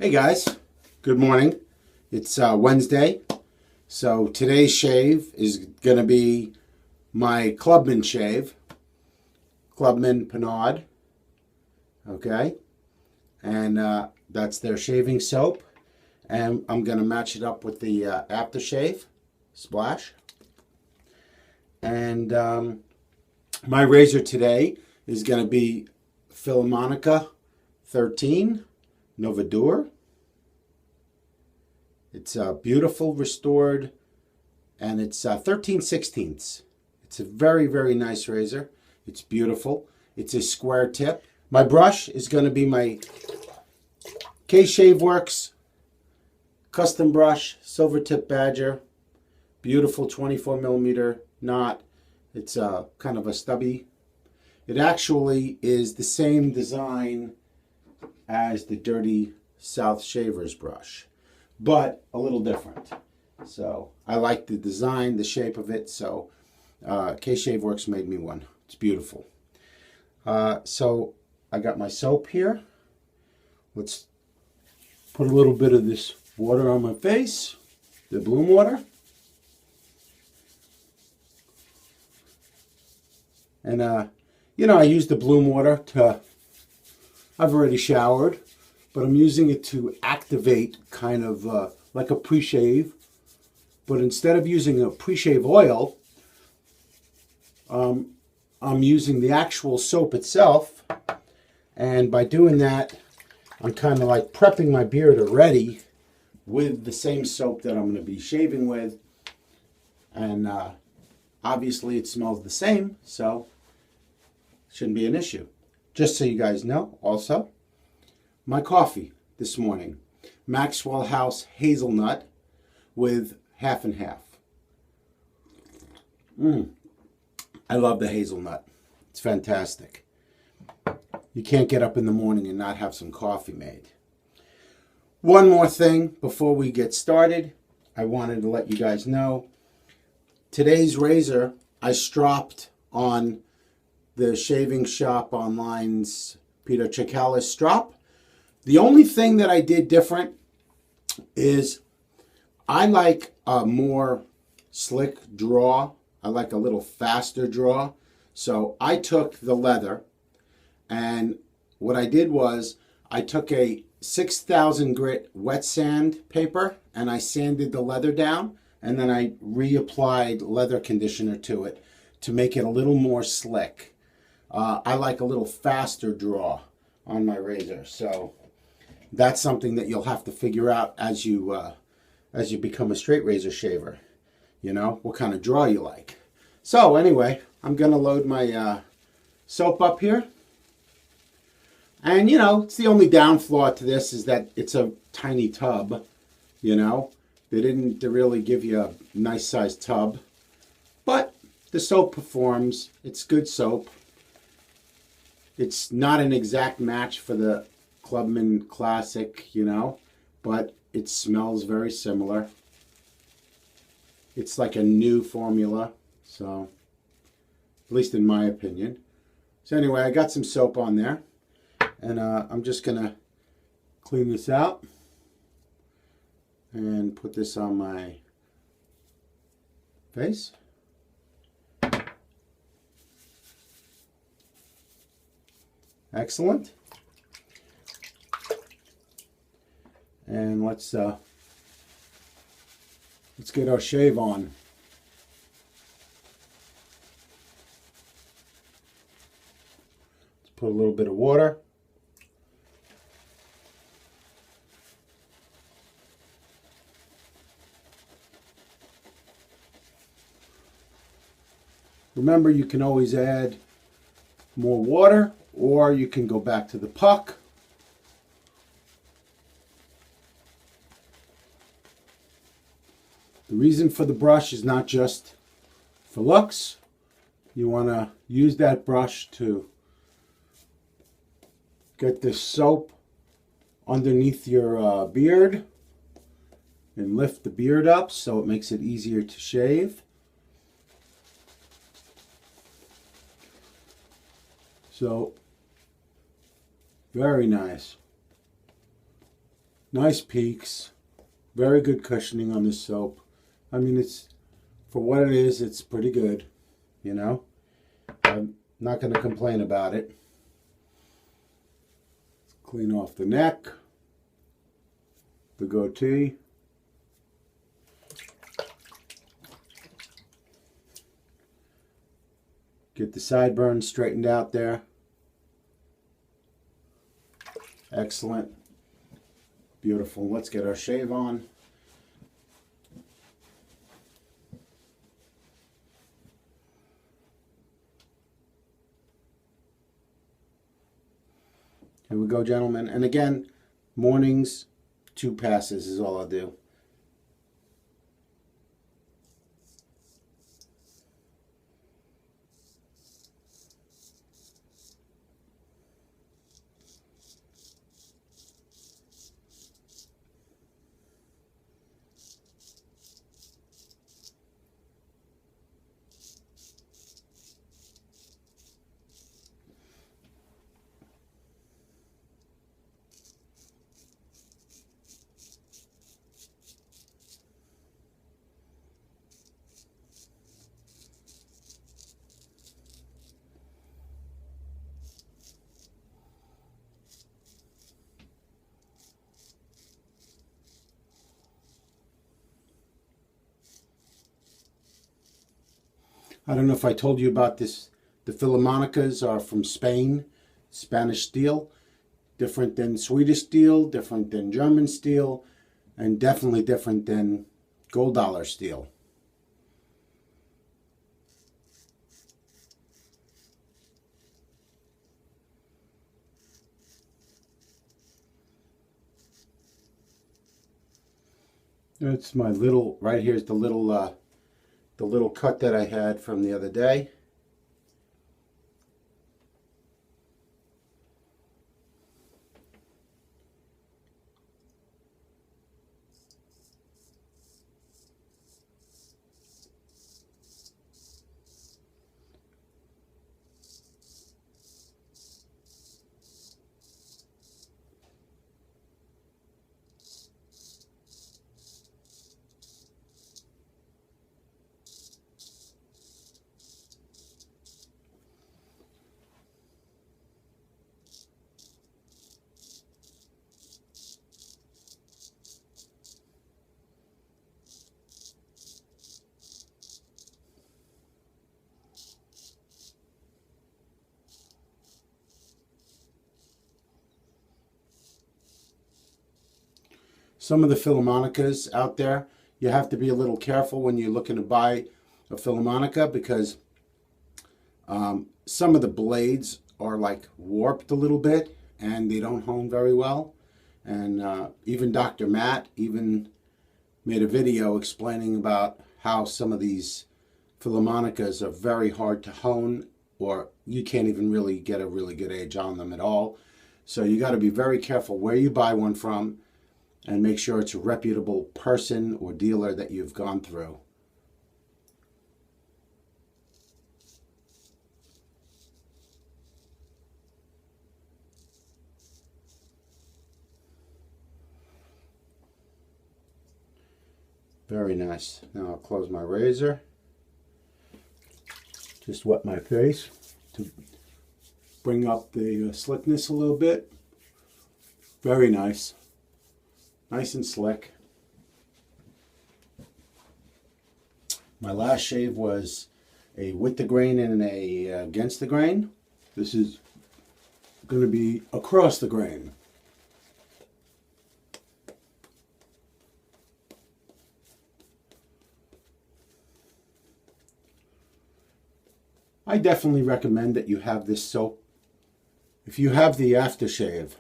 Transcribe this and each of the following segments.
Hey guys, good morning. It's Wednesday, so today's shave is going to be my Clubman shave, Clubman Pinaud, okay? And that's their shaving soap, and I'm going to match it up with the aftershave splash. And my razor today is going to be Filarmonica 13 Novodur. It's beautiful, restored, and it's 13/16. It's a very, very nice razor. It's beautiful. It's a square tip. My brush is going to be my Shave Worx custom brush, Silvertip Badger. Beautiful 24 millimeter knot. It's kind of a stubby. It actually is the same design as the Dirty South Shaver's brush, but a little different. So I like the design, the shape of it, so Shave Worx made me one. It's beautiful. So I got my soap here. Let's put a little bit of this water on my face, the bloom water. And you know, I use the bloom water to, I've already showered, but I'm using it to activate kind of like a pre-shave. But instead of using a pre-shave oil, I'm using the actual soap itself. And by doing that, I'm kind of like prepping my beard already with the same soap that I'm going to be shaving with. And obviously it smells the same, so shouldn't be an issue. Just so you guys know, also, my coffee this morning, Maxwell House hazelnut with half and half. I love the hazelnut. It's fantastic. You can't get up in the morning and not have some coffee made. One more thing before we get started, I wanted to let you guys know, today's razor I stropped on the Shaving Shop Online's Pinaud Strop. The only thing that I did different is I like a more slick draw. I like a little faster draw. So I took the leather, and what I did was I took a 6,000 grit wet sand paper and I sanded the leather down, and then I reapplied leather conditioner to it to make it a little more slick. I like a little faster draw on my razor, so that's something that you'll have to figure out as you become a straight razor shaver. You know, what kind of draw you like. So anyway, I'm gonna load my soap up here, and you know, it's the only down flaw to this is that it's a tiny tub. You know, they didn't really give you a nice sized tub, but the soap performs. It's good soap. It's not an exact match for the Clubman Classic, you know, but it smells very similar. It's like a new formula, so at least in my opinion. So anyway, I got some soap on there, and I'm just gonna clean this out and put this on my face. Excellent. And let's get our shave on. Let's put a little bit of water. Remember, you can always add more water, or you can go back to the puck. The reason for the brush is not just for looks. You want to use that brush to get the soap underneath your beard and lift the beard up so it makes it easier to shave. So, very nice. Nice peaks. Very good cushioning on this soap. I mean, it's, for what it is, it's pretty good, you know. I'm not going to complain about it. Clean off the neck, the goatee. Get the sideburns straightened out there. Excellent. Beautiful. Let's get our shave on. Here we go, gentlemen. And again, mornings, 2 passes is all I'll do. I don't know if I told you about this. The Filarmonicas are from Spain, Spanish steel. Different than Swedish steel, different than German steel, and definitely different than gold dollar steel. It's my little, right here's the little cut that I had from the other day. Some of the Filarmonicas out there, you have to be a little careful when you're looking to buy a Filarmonica because some of the blades are like warped a little bit and they don't hone very well. And even Dr. Matt even made a video explaining about how some of these Filarmonicas are very hard to hone, or you can't even really get a really good age on them at all. So you got to be very careful where you buy one from and make sure it's a reputable person or dealer that you've gone through. Very nice. Now I'll close my razor. Just wet my face to bring up the slickness a little bit. Very nice. Nice and slick. My last shave was a with the grain and a against the grain. This is going to be across the grain. I definitely recommend that you have this soap if you have the aftershave.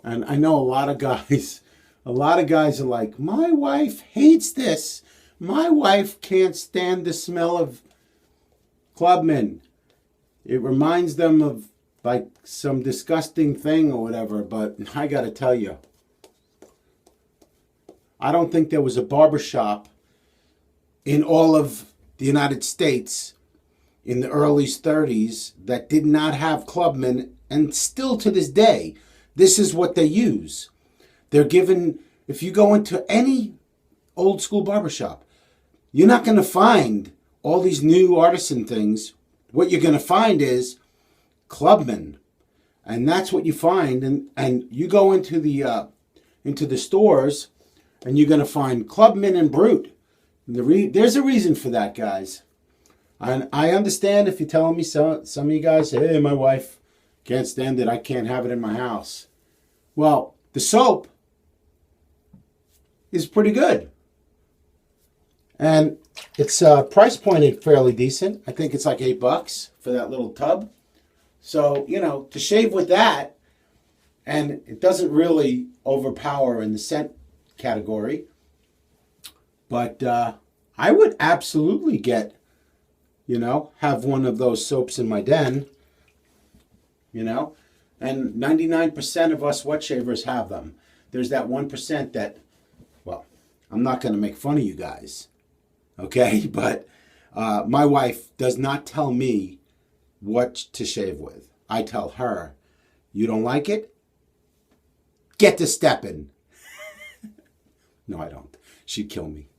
And I know a lot of guys are like, my wife hates this. My wife can't stand the smell of Clubman. It reminds them of like some disgusting thing or whatever, but I gotta tell you, I don't think there was a barbershop in all of the United States in the early 30s that did not have Clubman, and still to this day, this is what they use. They're given, if you go into any old school barbershop, you're not going to find all these new artisan things. What you're going to find is Clubman. And that's what you find. And you go into the stores and you're going to find Clubman and Brute. There's a reason for that, guys. And I understand if you're telling me some of you guys, hey, my wife can't stand it. I can't have it in my house. Well, the soap is pretty good. And it's price pointed fairly decent. I think it's like $8 for that little tub. So, you know, to shave with that, and it doesn't really overpower in the scent category. But I would absolutely get, you know, have one of those soaps in my den, you know. And 99% of us wet shavers have them. There's that 1% that, well, I'm not going to make fun of you guys, okay? But my wife does not tell me what to shave with. I tell her, you don't like it? Get to stepping. No, I don't. She'd kill me.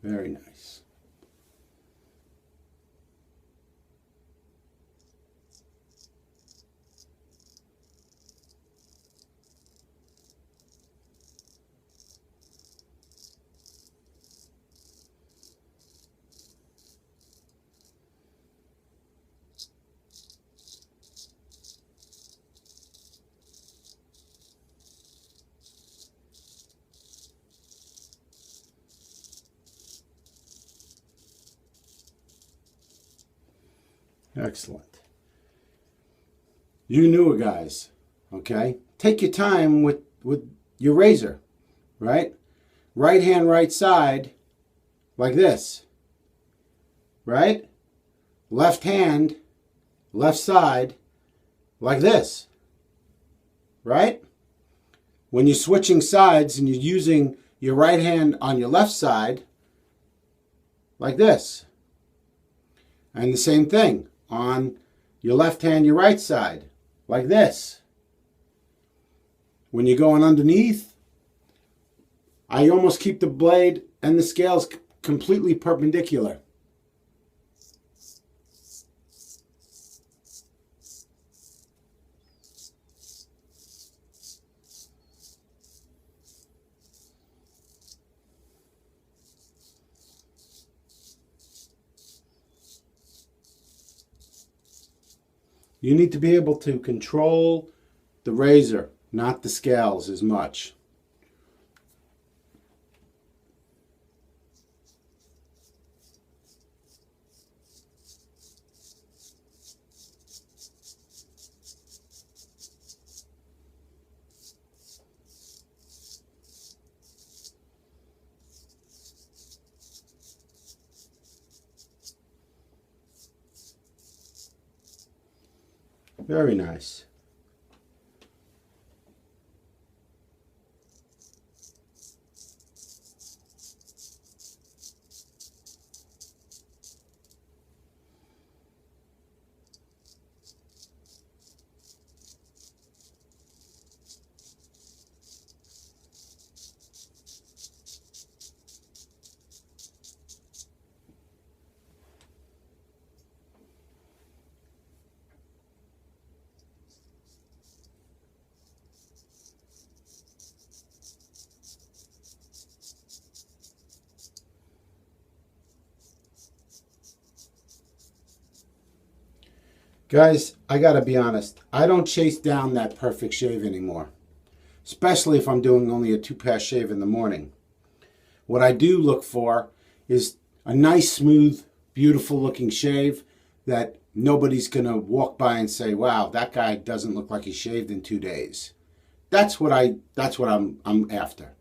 Very nice. Excellent. You newer guys, okay? Take your time with your razor, right? Right hand, right side, like this, right? Left hand, left side, like this, right? When you're switching sides and you're using your right hand on your left side, like this. And the same thing on your left hand, your right side, like this. When you're going underneath, I almost keep the blade and the scales completely perpendicular. You need to be able to control the razor, not the scales as much. Very nice. Guys, I gotta be honest. I don't chase down that perfect shave anymore. Especially if I'm doing only a 2-pass shave in the morning. What I do look for is a nice, smooth, beautiful looking shave that nobody's gonna walk by and say, wow, that guy doesn't look like he shaved in 2 days. That's what I'm after.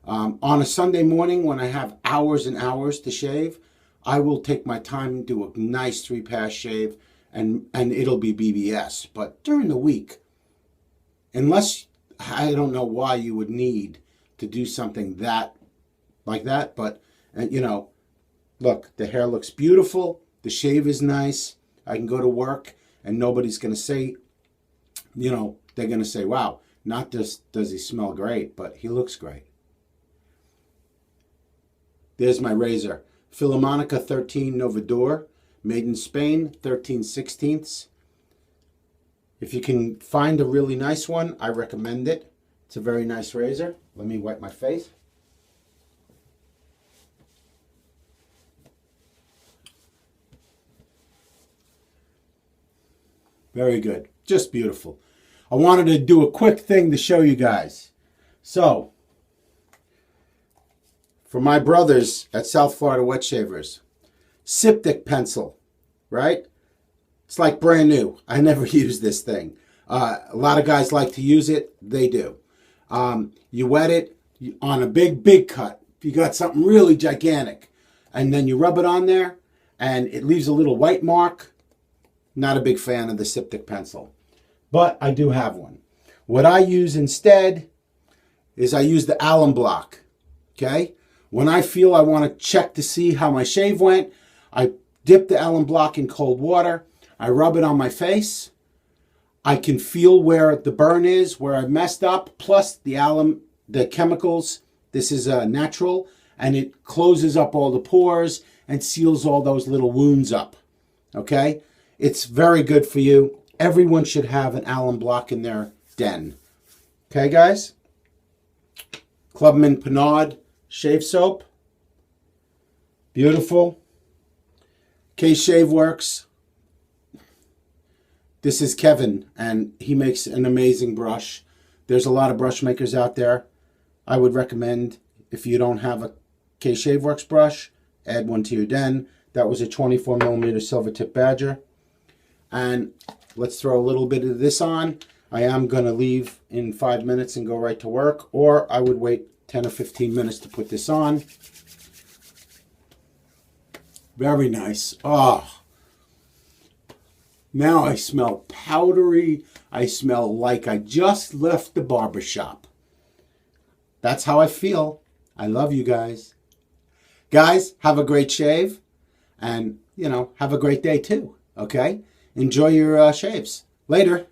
On a Sunday morning when I have hours and hours to shave, I will take my time and do a nice 3-pass shave, and it'll be BBS. But during the week, unless, I don't know why you would need to do something like that, but you know, look, the hair looks beautiful, the shave is nice, I can go to work and nobody's going to say, you know, they're going to say, wow, not just does he smell great, but he looks great. There's my razor. Filarmonica 13 Novodur, made in Spain, 13/16. If you can find a really nice one, I recommend it. It's a very nice razor. Let me wipe my face. Very good. Just beautiful. I wanted to do a quick thing to show you guys. So, for my brothers at South Florida Wet Shavers, Styptic pencil, right? It's like brand new. I never used this thing. A lot of guys like to use it. They do. You wet it on a big cut. If you got something really gigantic, and then you rub it on there, and it leaves a little white mark. Not a big fan of the Styptic pencil, but I do have one. What I use instead is I use the alum block. Okay? When I feel I want to check to see how my shave went, I dip the alum block in cold water. I rub it on my face. I can feel where the burn is, where I messed up, plus the chemicals. This is natural, and it closes up all the pores and seals all those little wounds up. Okay? It's very good for you. Everyone should have an alum block in their den. Okay, guys? Clubman Pinaud shave soap. Beautiful. Shave Worx. This is Kevin, and he makes an amazing brush. There's a lot of brush makers out there. I would recommend, if you don't have a Shave Worx brush, add one to your den. That was a 24mm Silvertip Badger. And let's throw a little bit of this on. I am going to leave in 5 minutes and go right to work, or I would wait 10 or 15 minutes to put this on. Very nice. Oh, now I smell powdery. I smell like I just left the barber shop. That's how I feel. I love you guys. Guys, have a great shave, and, you know, have a great day too, okay? Enjoy your shaves. Later.